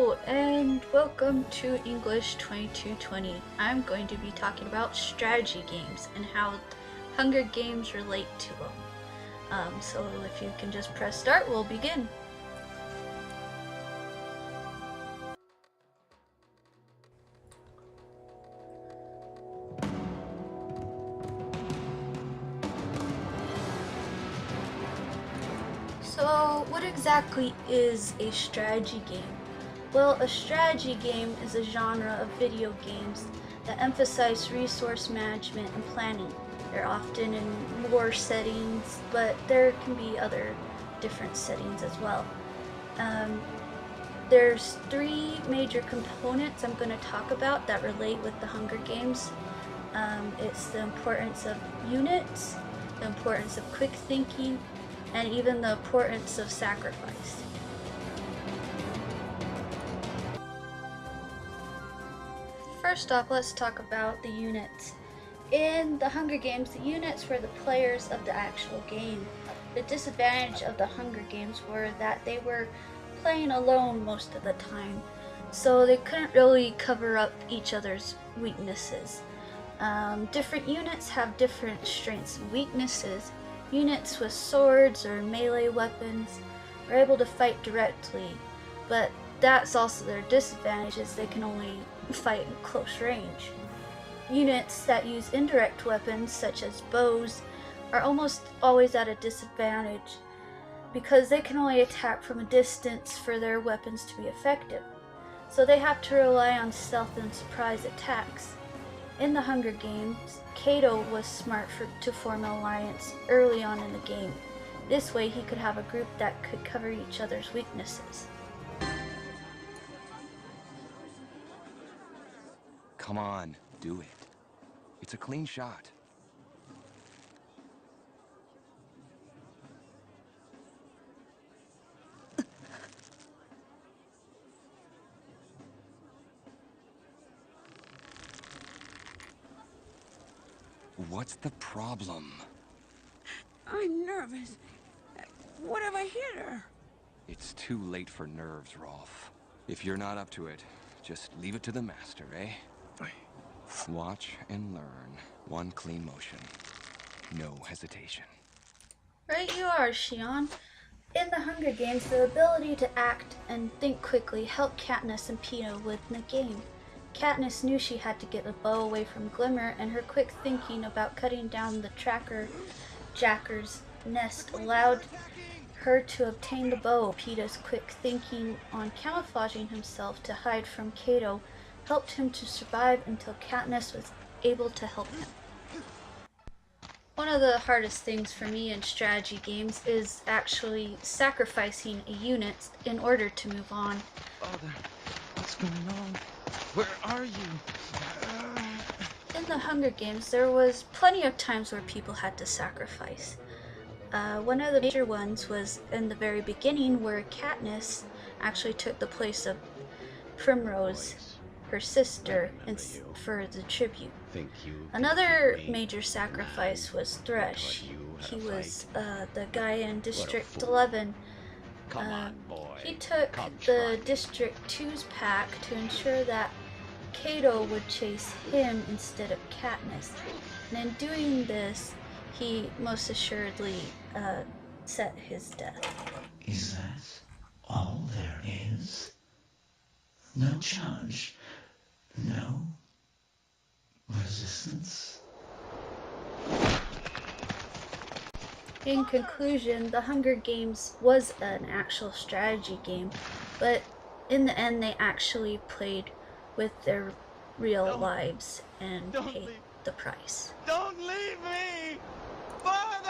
Hello and welcome to English 2220. I'm going to be talking about strategy games and how Hunger Games relate to them. So if you can just press start, we'll begin. So what exactly is a strategy game? Well, a strategy game is a genre of video games that emphasize resource management and planning. They're often in war settings, but there can be other different settings as well. There's three major components I'm going to talk about that relate with the Hunger Games. It's the importance of units, the importance of quick thinking, and even the importance of sacrifice. First off, let's talk about the units. In the Hunger Games, the units were the players of the actual game. The disadvantage of the Hunger Games were that they were playing alone most of the time, so they couldn't really cover up each other's weaknesses. Different units have different strengths and weaknesses. Units with swords or melee weapons are able to fight directly, but that's also their disadvantage, is they can only fight in close range. Units that use indirect weapons, such as bows, are almost always at a disadvantage because they can only attack from a distance for their weapons to be effective. So they have to rely on stealth and surprise attacks. In the Hunger Games, Cato was smart to form an alliance early on in the game. This way he could have a group that could cover each other's weaknesses. Come on, do it. It's a clean shot. What's the problem? I'm nervous. What if I hit her? It's too late for nerves, Rolf. If you're not up to it, just leave it to the master, eh? Watch and learn. One clean motion. No hesitation. Right you are, Shion. In the Hunger Games, the ability to act and think quickly helped Katniss and Peeta win the game. Katniss knew she had to get the bow away from Glimmer, and her quick thinking about cutting down the tracker jacker's nest allowed her to obtain the bow. Peeta's quick thinking on camouflaging himself to hide from Cato helped him to survive until Katniss was able to help him. One of the hardest things for me in strategy games is actually sacrificing a unit in order to move on. Father, what's going on? Where are you? In the Hunger Games, there was plenty of times where people had to sacrifice. One of the major ones was in the very beginning, where Katniss actually took the place of Primrose, her sister, for the tribute. Another major sacrifice was Thresh. He was the guy in District 11. He took the District 2's pack to ensure that Cato would chase him instead of Katniss. And in doing this, he most assuredly set his death. Is that all there is? No challenge? No resistance? In conclusion, the Hunger Games was an actual strategy game, but in the end they actually played with their real lives and paid the price. Don't leave me! Father!